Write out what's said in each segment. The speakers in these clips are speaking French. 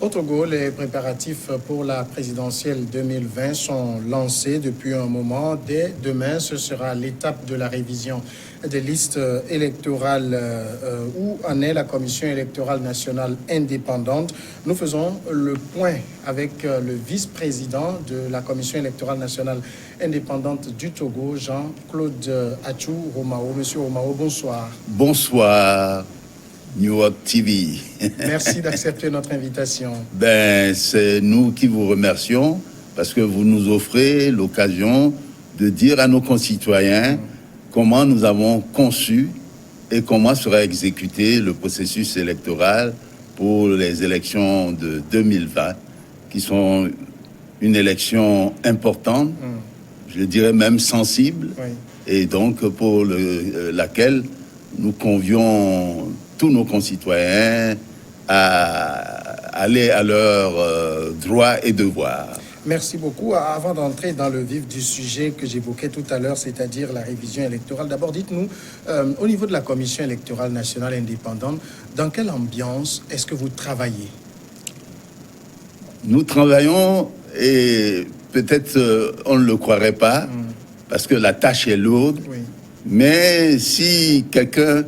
Au Togo, les préparatifs pour la présidentielle 2020 sont lancés depuis un moment. Dès demain, ce sera l'étape de la révision des listes électorales. Où en est la Commission électorale nationale indépendante? Nous faisons le point avec le vice-président de la Commission électorale nationale indépendante du Togo, Jean-Claude Atchou Romao. Monsieur Romao, bonsoir. Bonsoir. New York TV. Merci d'accepter notre invitation. C'est nous qui vous remercions parce que vous nous offrez l'occasion de dire à nos concitoyens comment nous avons conçu et comment sera exécuté le processus électoral pour les élections de 2020, qui sont une élection importante, je dirais même sensible, et donc pour laquelle nous convions tous nos concitoyens à aller à leurs droits et devoirs. Merci beaucoup. Avant d'entrer dans le vif du sujet que j'évoquais tout à l'heure, c'est-à-dire la révision électorale, d'abord dites-nous, au niveau de la Commission électorale nationale indépendante, dans quelle ambiance est-ce que vous travaillez? Nous travaillons, et peut-être on ne le croirait pas, parce que la tâche est lourde, mais si quelqu'un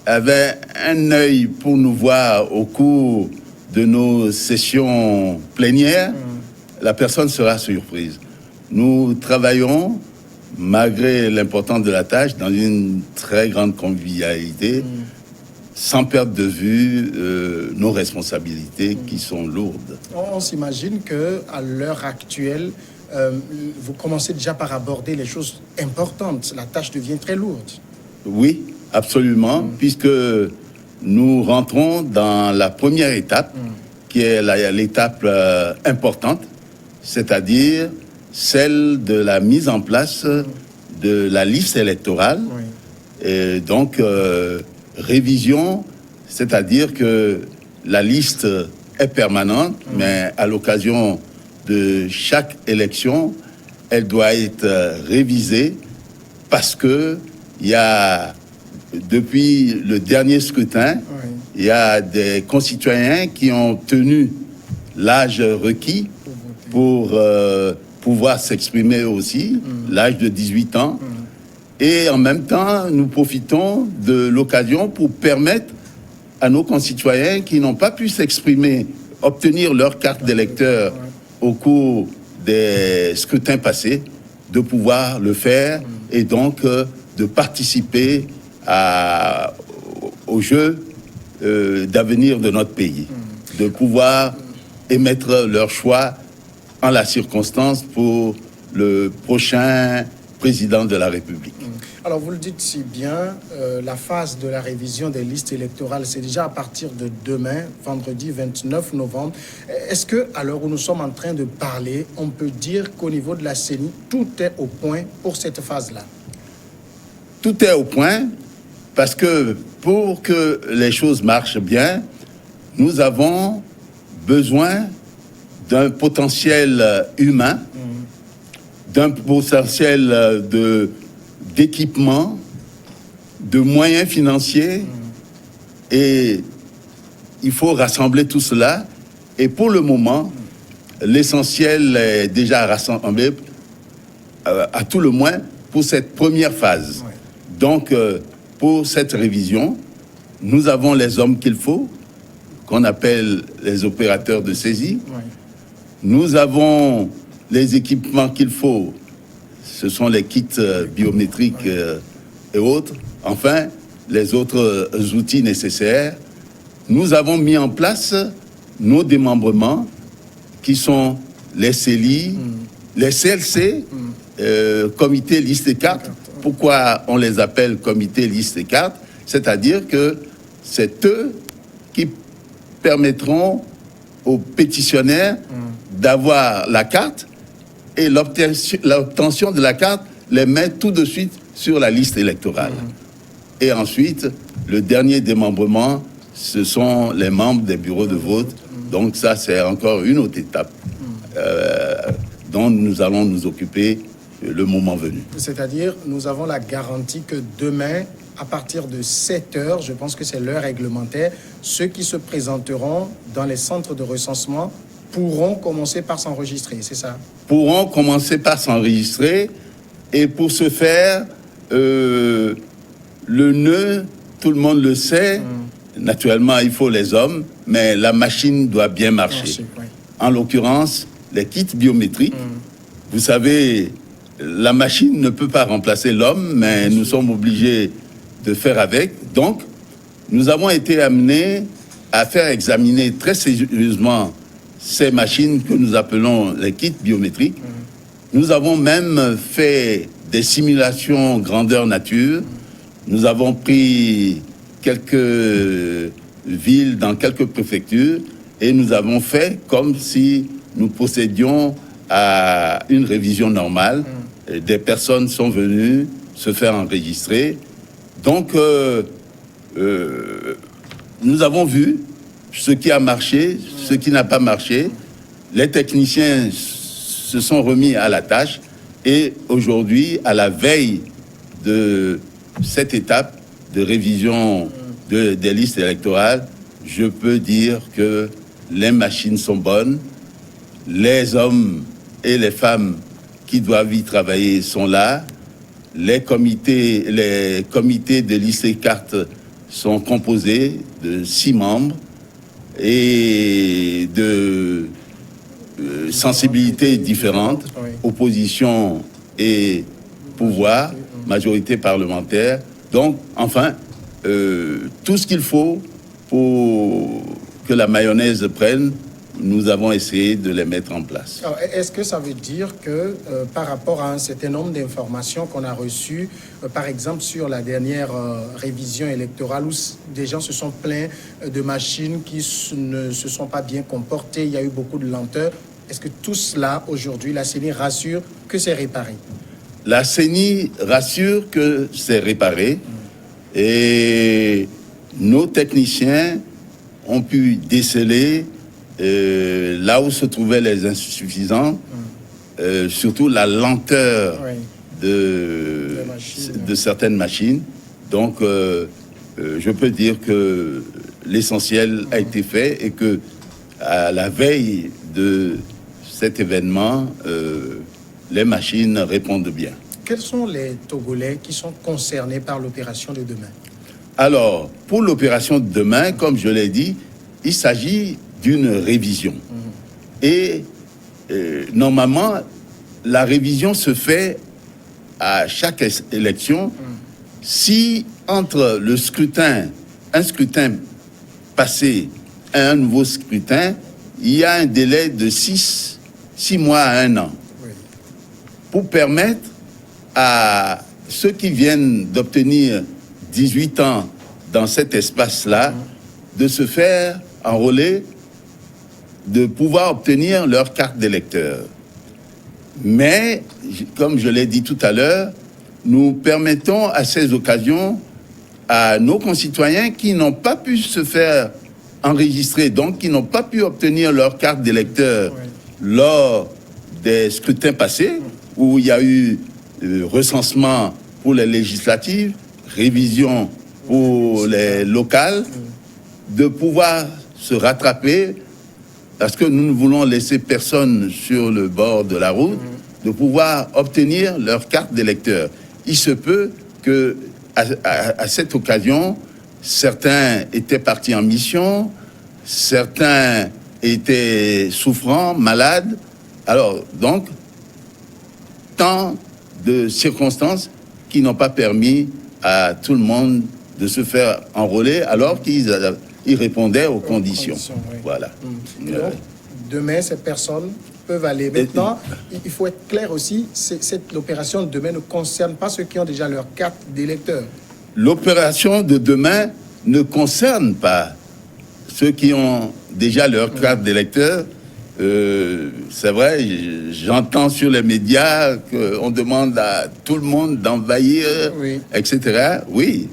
avait un œil pour nous voir au cours de nos sessions plénières, la personne sera surprise. Nous travaillons, malgré l'importance de la tâche, dans une très grande convivialité, sans perdre de vue nos responsabilités qui sont lourdes. On s'imagine qu'à l'heure actuelle, vous commencez déjà par aborder les choses importantes. La tâche devient très lourde. Oui, absolument, puisque nous rentrons dans la première étape, qui est l'étape importante, c'est-à-dire celle de la mise en place de la liste électorale. Et donc, révision, c'est-à-dire que la liste est permanente, mais à l'occasion de chaque élection, elle doit être révisée parce que il y a, depuis le dernier scrutin, il y a des concitoyens qui ont tenu l'âge requis pour pouvoir s'exprimer aussi, l'âge de 18 ans. Et en même temps, nous profitons de l'occasion pour permettre à nos concitoyens qui n'ont pas pu s'exprimer, obtenir leur carte d'électeur au cours des scrutins passés, de pouvoir le faire et donc de participer au jeu d'avenir de notre pays, de pouvoir émettre leur choix en la circonstance pour le prochain président de la République. Alors vous le dites si bien, la phase de la révision des listes électorales, c'est déjà à partir de demain, vendredi 29 novembre. Est-ce que, à l'heure où nous sommes en train de parler, on peut dire qu'au niveau de la CENI, tout est au point pour cette phase-là? Tout est au point parce que pour que les choses marchent bien, nous avons besoin d'un potentiel humain, d'un potentiel d'équipement, de moyens financiers, et il faut rassembler tout cela. Et pour le moment, l'essentiel est déjà rassemblé, à tout le moins, pour cette première phase. Donc, pour cette révision, nous avons les hommes qu'il faut, qu'on appelle les opérateurs de saisie. Nous avons les équipements qu'il faut, ce sont les kits biométriques et autres. Enfin, les autres outils nécessaires. Nous avons mis en place nos démembrements qui sont les CELI, les CLC, comité liste et carte. Pourquoi on les appelle comité liste et carte? C'est-à-dire que c'est eux qui permettront aux pétitionnaires d'avoir la carte, et l'obtention de la carte les met tout de suite sur la liste électorale. Et ensuite, le dernier démembrement, ce sont les membres des bureaux de vote. Donc ça, c'est encore une autre étape dont nous allons nous occuper le moment venu. C'est-à-dire, nous avons la garantie que demain, à partir de 7 heures, je pense que c'est l'heure réglementaire, ceux qui se présenteront dans les centres de recensement pourront commencer par s'enregistrer, c'est ça? Pourront commencer par s'enregistrer, et pour ce faire, le nœud, tout le monde le sait, naturellement il faut les hommes, mais la machine doit bien marcher. Oui. En l'occurrence, les kits biométriques, vous savez, la machine ne peut pas remplacer l'homme, mais nous sommes obligés de faire avec. Donc, nous avons été amenés à faire examiner très sérieusement ces machines que nous appelons les kits biométriques. Nous avons même fait des simulations grandeur nature. Nous avons pris quelques villes dans quelques préfectures et nous avons fait comme si nous procédions à une révision normale. Des personnes sont venues se faire enregistrer. Donc, nous avons vu ce qui a marché, ce qui n'a pas marché. Les techniciens se sont remis à la tâche et aujourd'hui, à la veille de cette étape de révision des listes électorales, je peux dire que les machines sont bonnes, les hommes et les femmes qui doivent y travailler sont là, les comités de listes et cartes sont composés de 6 membres et de sensibilités différentes, opposition et pouvoir, majorité parlementaire. Donc, enfin, tout ce qu'il faut pour que la mayonnaise prenne, nous avons essayé de les mettre en place. Alors, est-ce que ça veut dire que par rapport à un certain nombre d'informations qu'on a reçues, par exemple sur la dernière révision électorale où des gens se sont plaints de machines qui ne se sont pas bien comportées, il y a eu beaucoup de lenteur, est-ce que tout cela, aujourd'hui, la CENI rassure que c'est réparé? La CENI rassure que c'est réparé et nos techniciens ont pu déceler là où se trouvaient les insuffisants, surtout la lenteur de certaines machines. Donc, je peux dire que l'essentiel a été fait et que à la veille de cet événement, les machines répondent bien. Quels sont les Togolais qui sont concernés par l'opération de demain? Alors, pour l'opération de demain, comme je l'ai dit, il s'agit d'une révision. Et normalement, la révision se fait à chaque élection si entre le scrutin, un scrutin passé et un nouveau scrutin, il y a un délai de 6 mois à 1 an. Oui. Pour permettre à ceux qui viennent d'obtenir 18 ans dans cet espace-là de se faire enrôler, de pouvoir obtenir leur carte d'électeur. Mais, comme je l'ai dit tout à l'heure, nous permettons à ces occasions à nos concitoyens qui n'ont pas pu se faire enregistrer, donc qui n'ont pas pu obtenir leur carte d'électeur lors des scrutins passés, où il y a eu recensement pour les législatives, révision pour les locales, de pouvoir se rattraper, parce que nous ne voulons laisser personne sur le bord de la route, de pouvoir obtenir leur carte d'électeur. Il se peut que à cette occasion, certains étaient partis en mission, certains étaient souffrants, malades. Alors, donc, tant de circonstances qui n'ont pas permis à tout le monde de se faire enrôler alors qu'ils répondaient aux conditions. Oui. Voilà. Et donc, demain, ces personnes peuvent aller. Maintenant, il faut être clair aussi, l'opération de demain ne concerne pas ceux qui ont déjà leur carte d'électeur. L'opération de demain ne concerne pas ceux qui ont déjà leur carte d'électeur. C'est vrai, j'entends sur les médias qu'on demande à tout le monde d'envahir, etc. Oui.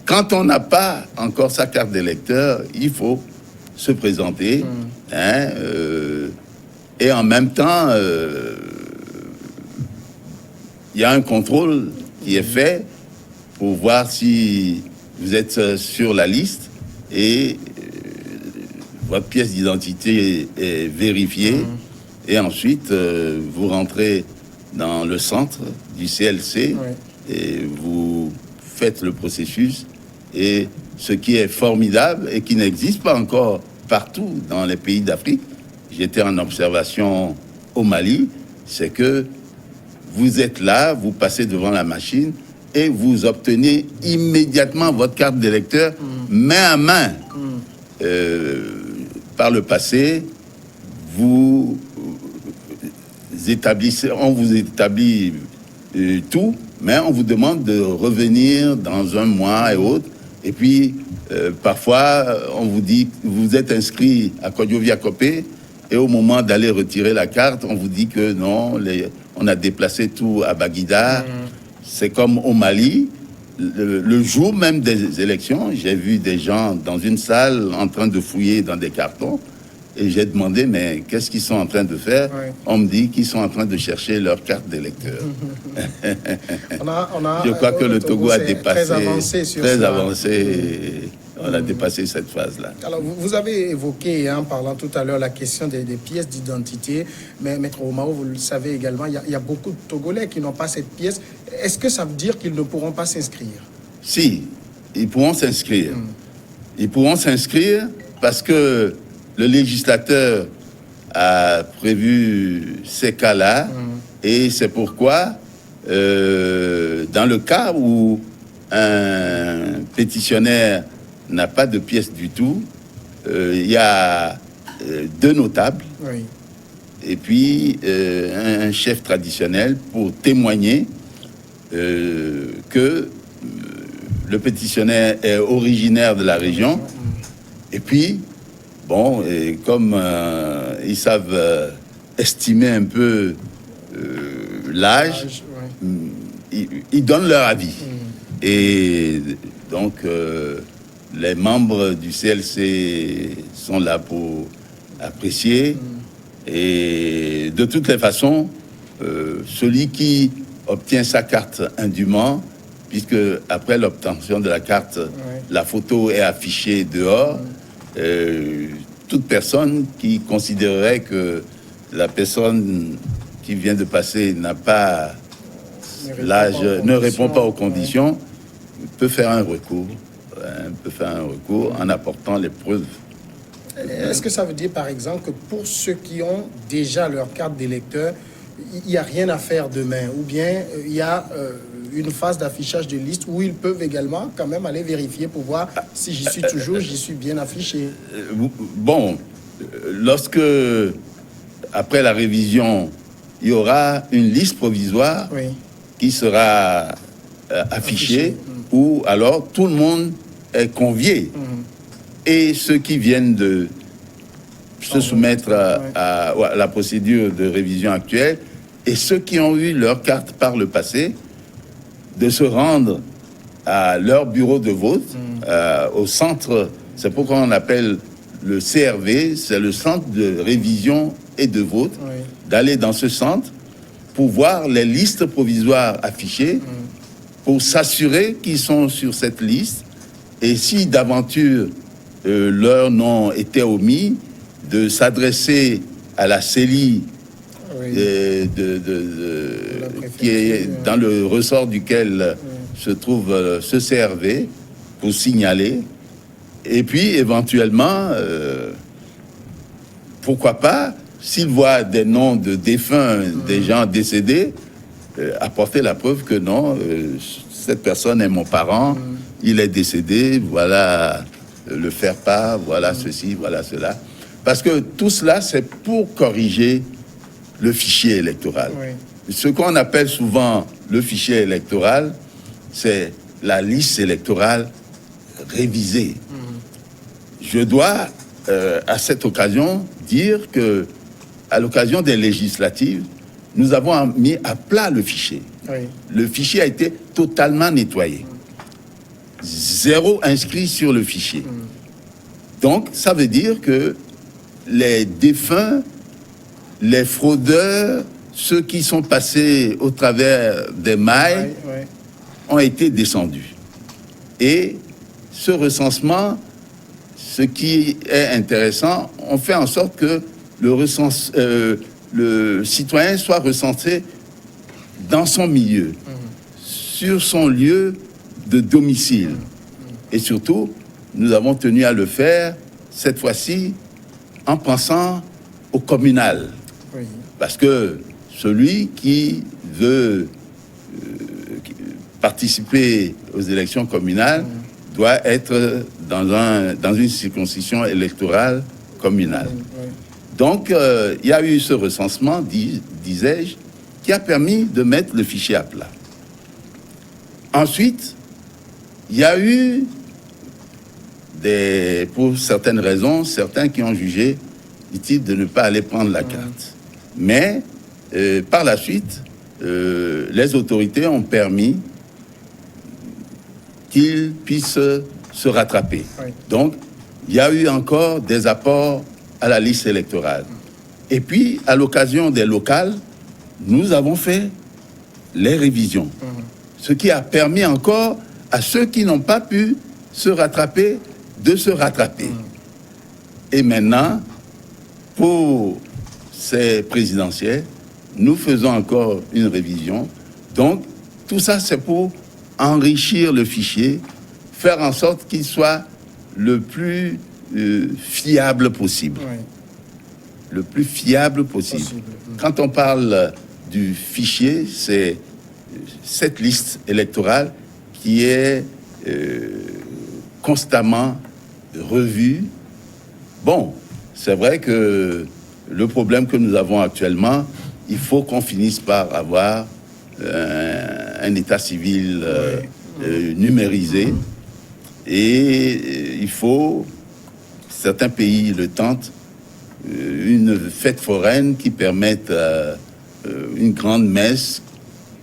Quand on n'a pas encore sa carte d'électeur, il faut se présenter. Et en même temps, il y a un contrôle qui est fait pour voir si vous êtes sur la liste et votre pièce d'identité est vérifiée. Et ensuite, vous rentrez dans le centre du CLC et vous faites le processus. Et ce qui est formidable et qui n'existe pas encore partout dans les pays d'Afrique, j'étais en observation au Mali, c'est que vous êtes là, vous passez devant la machine et vous obtenez immédiatement votre carte d'électeur main à main. Par le passé, vous établissez, on vous établit tout, mais on vous demande de revenir dans un mois et autres. Et puis, parfois, on vous dit, vous êtes inscrit à Kodjo-Viakopé, et au moment d'aller retirer la carte, on vous dit que non, on a déplacé tout à Baguida. C'est comme au Mali. Le jour même des élections, j'ai vu des gens dans une salle en train de fouiller dans des cartons. Et j'ai demandé, mais qu'est-ce qu'ils sont en train de faire? On me dit qu'ils sont en train de chercher leur carte d'électeur. Je crois que le Togo a dépassé, très avancé. On a dépassé cette phase-là. Alors, vous avez évoqué, en parlant tout à l'heure, la question des pièces d'identité. Mais Maître Omao, vous le savez également, il y a beaucoup de Togolais qui n'ont pas cette pièce. Est-ce que ça veut dire qu'ils ne pourront pas s'inscrire? Si, ils pourront s'inscrire. Ils pourront s'inscrire parce que le législateur a prévu ces cas-là. Et c'est pourquoi, dans le cas où un pétitionnaire n'a pas de pièce du tout, il y a deux notables et puis un chef traditionnel pour témoigner que le pétitionnaire est originaire de la région. Et puis, bon, et comme ils savent estimer un peu l'âge, ils donnent leur avis. Et donc, les membres du CLC sont là pour apprécier. Et de toutes les façons, celui qui obtient sa carte indûment, puisque après l'obtention de la carte, la photo est affichée dehors, toute personne qui considérerait que la personne qui vient de passer n'a pas l'âge, ne répond pas aux conditions, peut faire un recours. En apportant les preuves. Est-ce que ça veut dire, par exemple, que pour ceux qui ont déjà leur carte d'électeur, il n'y a rien à faire demain? Ou bien il y a une phase d'affichage de liste où ils peuvent également quand même aller vérifier pour voir si j'y suis toujours, j'y suis bien affiché? Bon, lorsque, après la révision, il y aura une liste provisoire qui sera affichée, où alors tout le monde est convié. Et ceux qui viennent de se soumettre à la procédure de révision actuelle, et ceux qui ont eu leur carte par le passé, de se rendre à leur bureau de vote, au centre, c'est pourquoi on appelle le CRV, c'est le centre de révision et de vote, d'aller dans ce centre pour voir les listes provisoires affichées, pour s'assurer qu'ils sont sur cette liste, et si d'aventure leur nom était omis, de s'adresser à la CELI qui est dans le ressort duquel se trouve ce CRV pour signaler, et puis éventuellement, pourquoi pas, s'ils voient des noms de défunts, des gens décédés, apporter la preuve que non, cette personne est mon parent, il est décédé, voilà le faire-part, voilà ceci, voilà cela. Parce que tout cela, c'est pour corriger le fichier électoral. Ce qu'on appelle souvent le fichier électoral, c'est la liste électorale révisée. Je dois, à cette occasion, dire que, à l'occasion des législatives, nous avons mis à plat le fichier. Le fichier a été totalement nettoyé. Zéro inscrit sur le fichier. Donc, ça veut dire que les défunts, les fraudeurs, ceux qui sont passés au travers des mailles, ont été descendus. Et ce recensement, ce qui est intéressant, on fait en sorte que le citoyen soit recensé dans son milieu, sur son lieu de domicile. Et surtout, nous avons tenu à le faire, cette fois-ci, en pensant au communal. Oui. Parce que celui qui veut participer aux élections communales doit être dans une circonscription électorale communale. Oui. Donc, il y a eu ce recensement, disais-je, qui a permis de mettre le fichier à plat. Ensuite, il y a eu, pour certaines raisons, certains qui ont jugé utile de ne pas aller prendre la carte. Mais, par la suite, les autorités ont permis qu'ils puissent se rattraper. Oui. Donc, il y a eu encore des apports à la liste électorale. Et puis, à l'occasion des locales, nous avons fait les révisions. Ce qui a permis encore à ceux qui n'ont pas pu se rattraper de se rattraper. Et maintenant, pour ces présidentielles, nous faisons encore une révision. Donc, tout ça, c'est pour enrichir le fichier, faire en sorte qu'il soit le plus fiable possible. Oui. Le plus fiable possible. Quand on parle du fichier, c'est cette liste électorale qui est constamment revue. Bon, c'est vrai que le problème que nous avons actuellement, il faut qu'on finisse par avoir un état civil numérisé. Et il faut, certains pays le tentent, une fête foraine qui permette une grande messe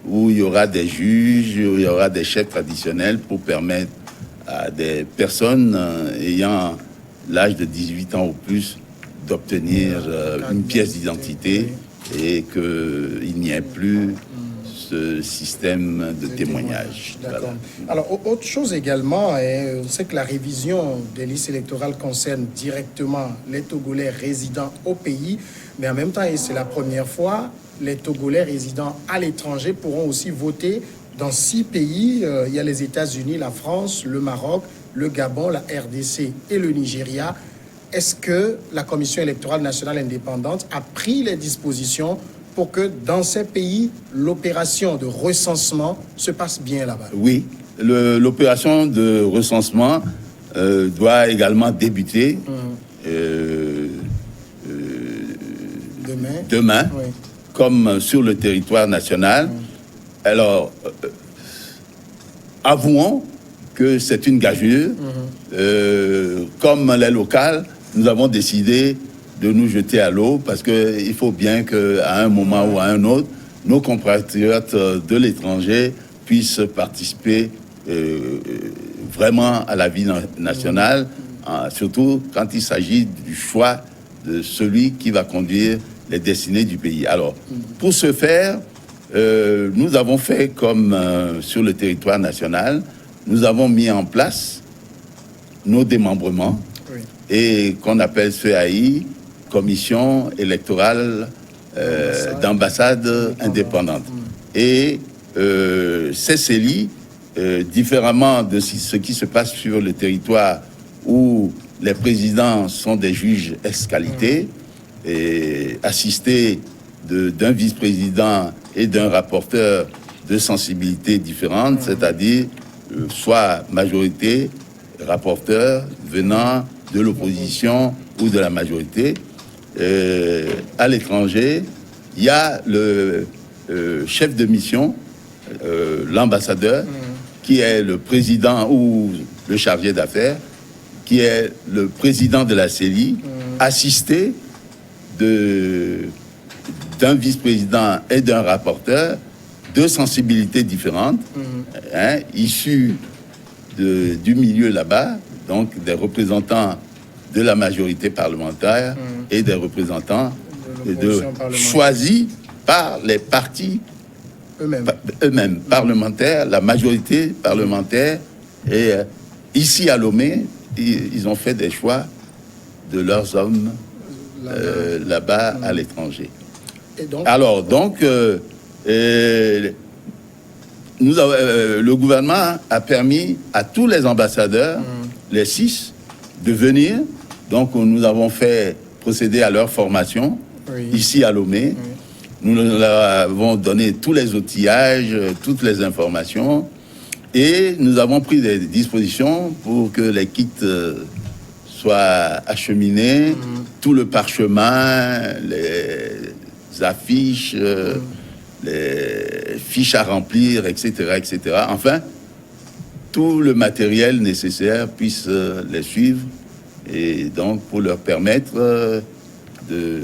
où il y aura des juges, où il y aura des chefs traditionnels pour permettre à des personnes ayant l'âge de 18 ans ou plus d'obtenir une pièce d'identité et qu'il n'y ait plus ce système de témoignage. D'accord. Voilà. Alors, autre chose également, c'est que la révision des listes électorales concerne directement les Togolais résidant au pays, mais en même temps, et c'est la première fois, les Togolais résidant à l'étranger pourront aussi voter dans 6 pays. Il y a les États-Unis, la France, le Maroc, le Gabon, la RDC et le Nigeria. Est-ce que la Commission électorale nationale indépendante a pris les dispositions pour que dans ces pays, l'opération de recensement se passe bien là-bas? Oui, l'opération de recensement doit également débuter demain, oui, comme sur le territoire national. Alors, avouons que c'est une gageure. Comme les locales, nous avons décidé de nous jeter à l'eau parce qu'il faut bien qu'à un moment ou à un autre, nos compatriotes de l'étranger puissent participer vraiment à la vie nationale, surtout quand il s'agit du choix de celui qui va conduire les destinées du pays. Alors, pour ce faire, nous avons fait comme sur le territoire national, nous avons mis en place nos démembrements et qu'on appelle CEAI, Commission électorale d'ambassade indépendante. Et ces CELI, différemment de ce qui se passe sur le territoire où les présidents sont des juges ex-qualité, et assistés d'un vice-président et d'un rapporteur de sensibilités différentes, c'est-à-dire soit majorité, rapporteur venant de l'opposition ou de la majorité. À l'étranger, il y a le chef de mission, l'ambassadeur, qui est le président ou le chargé d'affaires, qui est le président de la CELI, assisté d'un vice-président et d'un rapporteur de sensibilités différentes, issus du milieu là-bas, donc des représentants de la majorité parlementaire et des représentants choisis par les partis eux-mêmes. Parlementaires, la majorité parlementaire. Et ici à Lomé, ils ont fait des choix de leurs hommes là-bas à l'étranger. Et donc, Alors, donc, le gouvernement a permis à tous les ambassadeurs, les 6, de venir. Donc, nous avons fait procéder à leur formation ici à Lomé. Nous leur avons donné tous les outillages, toutes les informations. Et nous avons pris des dispositions pour que les kits soient acheminés, tout le parchemin, les affiches, les fiches à remplir, etc., etc. Enfin, tout le matériel nécessaire puisse les suivre et donc pour leur permettre de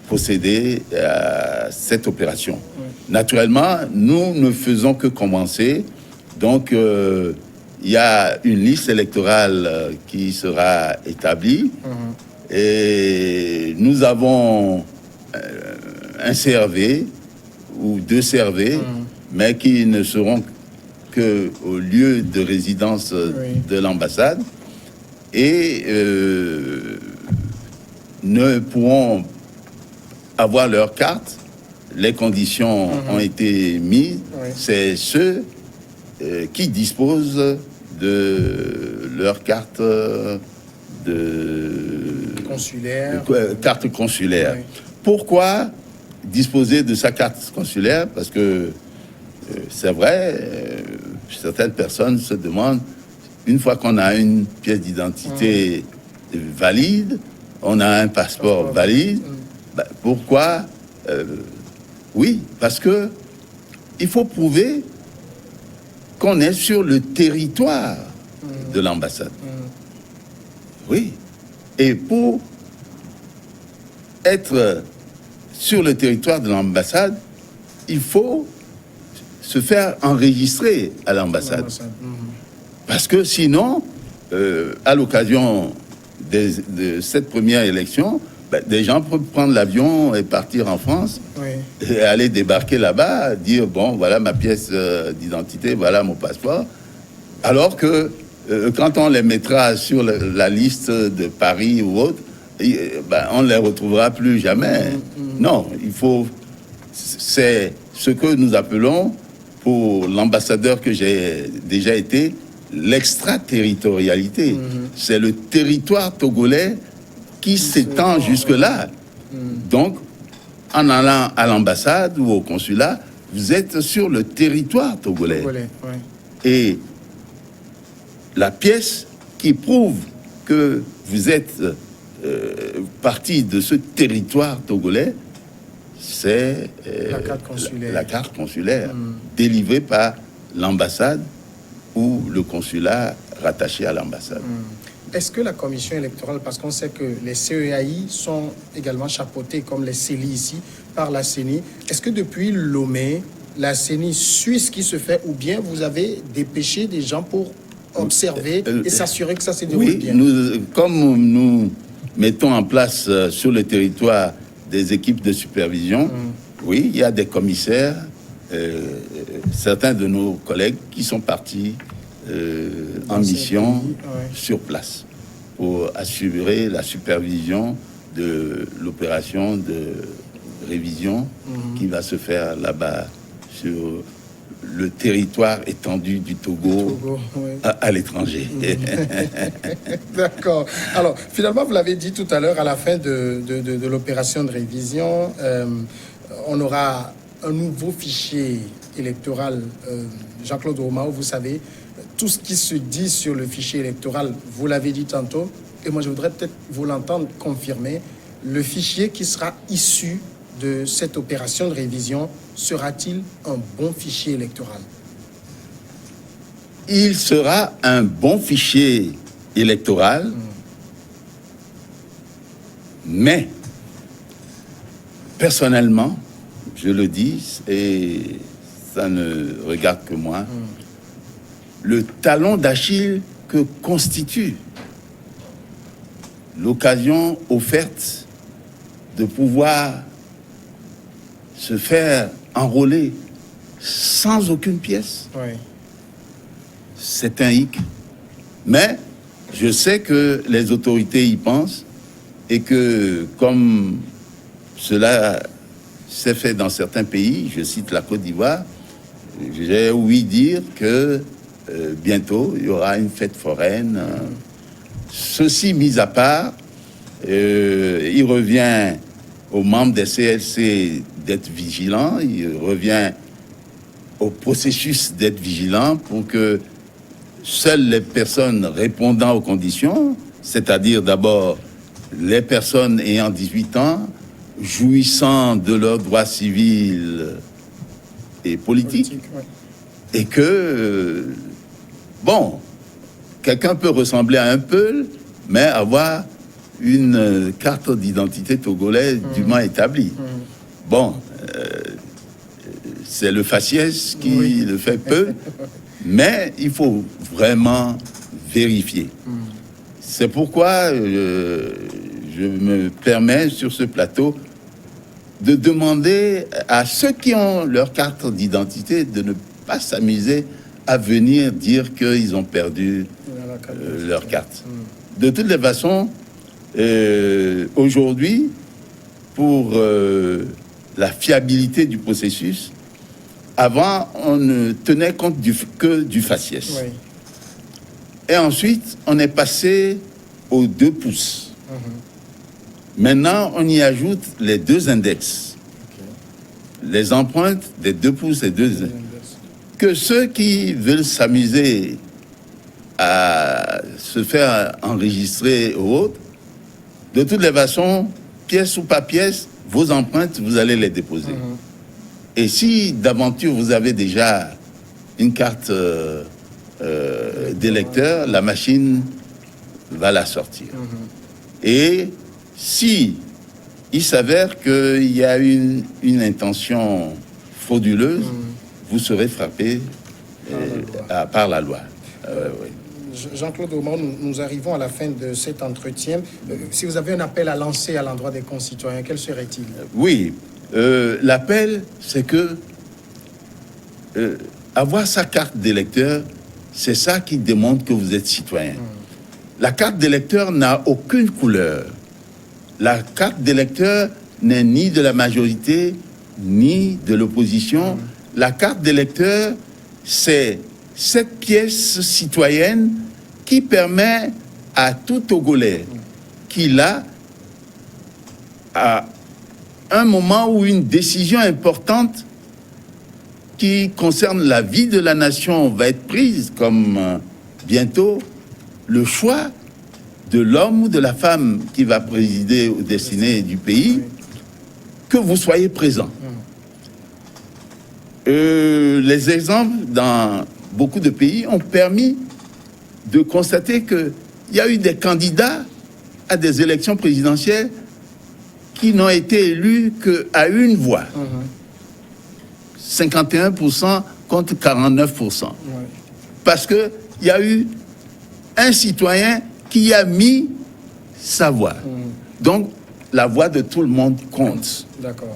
procéder à cette opération. Naturellement, nous ne faisons que commencer. Donc, il y a une liste électorale qui sera établie. Et nous avons un CRV ou 2 CRV, mais qui ne seront qu'au lieu de résidence de l'ambassade et ne pourront avoir leur carte. Les conditions ont été mises. C'est ceux qui disposent de leur carte carte consulaire. Pourquoi disposer de sa carte consulaire? Parce que c'est vrai, certaines personnes se demandent, une fois qu'on a une pièce d'identité valide, on a un passeport valide, pourquoi oui, parce que il faut prouver qu'on est sur le territoire de l'ambassade. Oui. Et pour être sur le territoire de l'ambassade, il faut se faire enregistrer à l'ambassade. Parce que sinon, à l'occasion de cette première élection, des gens peuvent prendre l'avion et partir en France et aller débarquer là-bas, dire bon, voilà ma pièce d'identité, voilà mon passeport. Alors que quand on les mettra sur la liste de Paris ou autre, on ne les retrouvera plus jamais. Non, il faut. C'est ce que nous appelons, pour l'ambassadeur que j'ai déjà été, l'extraterritorialité. C'est le territoire togolais qui s'étend jusque-là. Donc, en allant à l'ambassade ou au consulat, vous êtes sur le territoire togolais. Et la pièce qui prouve que vous êtes partie de ce territoire togolais, c'est la carte consulaire délivrée par l'ambassade ou le consulat rattaché à l'ambassade. Est-ce que la commission électorale, parce qu'on sait que les CEAI sont également chapeautés comme les CELI ici par la CENI, est-ce que depuis Lomé, la CENI suit ce qui se fait, ou bien vous avez dépêché des gens pour observer et s'assurer que ça se déroule bien? Comme nous mettons en place sur le territoire des équipes de supervision, oui, il y a des commissaires, certains de nos collègues qui sont partis en mission sur place pour assurer la supervision de l'opération de révision qui va se faire là-bas sur le territoire étendu du Togo, à l'étranger. D'accord. Alors, finalement, vous l'avez dit tout à l'heure, à la fin de l'opération de révision, on aura un nouveau fichier électoral. Jean-Claude Romao, vous savez, tout ce qui se dit sur le fichier électoral, vous l'avez dit tantôt, et moi je voudrais peut-être vous l'entendre confirmer, le fichier qui sera issu de cette opération de révision sera-t-il un bon fichier électoral? Il sera un bon fichier électoral, mais personnellement, je le dis, et ça ne regarde que moi, le talon d'Achille que constitue l'occasion offerte de pouvoir se faire enrôler sans aucune pièce, Oui. c'est un hic. Mais je sais que les autorités y pensent et que comme cela s'est fait dans certains pays, je cite la Côte d'Ivoire, j'ai ouï dire que bientôt il y aura une fête foraine. Ceci mis à part, il revient aux membres des CLC d'être vigilants, il revient au processus d'être vigilants pour que seules les personnes répondant aux conditions, c'est-à-dire d'abord les personnes ayant 18 ans, jouissant de leurs droits civils et politiques, Oui. et que, bon, quelqu'un peut ressembler à un Peul, mais avoir une carte d'identité togolaise dûment établie. Bon, c'est le faciès qui le fait peu, mais il faut vraiment vérifier. C'est pourquoi je me permets sur ce plateau de demander à ceux qui ont leur carte d'identité de ne pas s'amuser à venir dire qu'ils ont perdu leur carte. De toutes les façons, aujourd'hui, pour la fiabilité du processus, avant, on ne tenait compte que du faciès. Oui. Et ensuite, on est passé aux 2 pouces. Maintenant, on y ajoute les 2 index. Les empreintes des 2 pouces et 2 index. Que ceux qui veulent s'amuser à se faire enregistrer ou autre, de toutes les façons, pièce ou pas pièce, vos empreintes, vous allez les déposer. Et si d'aventure vous avez déjà une carte d'électeur, la machine va la sortir. Et si il s'avère qu'il y a une intention frauduleuse, vous serez frappé par la loi. Oui. Jean-Claude Aumont, nous arrivons à la fin de cet entretien. Si vous avez un appel à lancer à l'endroit des concitoyens, quel serait-il? Oui, l'appel, c'est que avoir sa carte d'électeur, c'est ça qui démontre que vous êtes citoyen. La carte d'électeur n'a aucune couleur. La carte d'électeur n'est ni de la majorité, ni de l'opposition. La carte d'électeur, c'est cette pièce citoyenne qui permet à tout Togolais qui l'a, à un moment où une décision importante qui concerne la vie de la nation va être prise, comme bientôt le choix de l'homme ou de la femme qui va présider aux destinées du pays, que vous soyez présent. Les exemples dans beaucoup de pays ont permis de constater qu'il y a eu des candidats à des élections présidentielles qui n'ont été élus qu'à une voix. 51% contre 49%. Parce qu'il y a eu un citoyen qui a mis sa voix. Donc, la voix de tout le monde compte.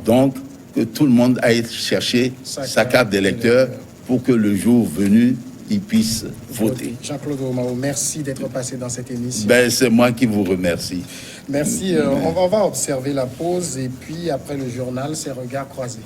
Donc, que tout le monde aille chercher sa carte d'électeur pour que le jour venu, il puisse voter. Jean-Claude Aumont, merci d'être passé dans cette émission. Ben, c'est moi qui vous remercie. Merci. On va observer la pause et puis après le journal, c'est regards croisés.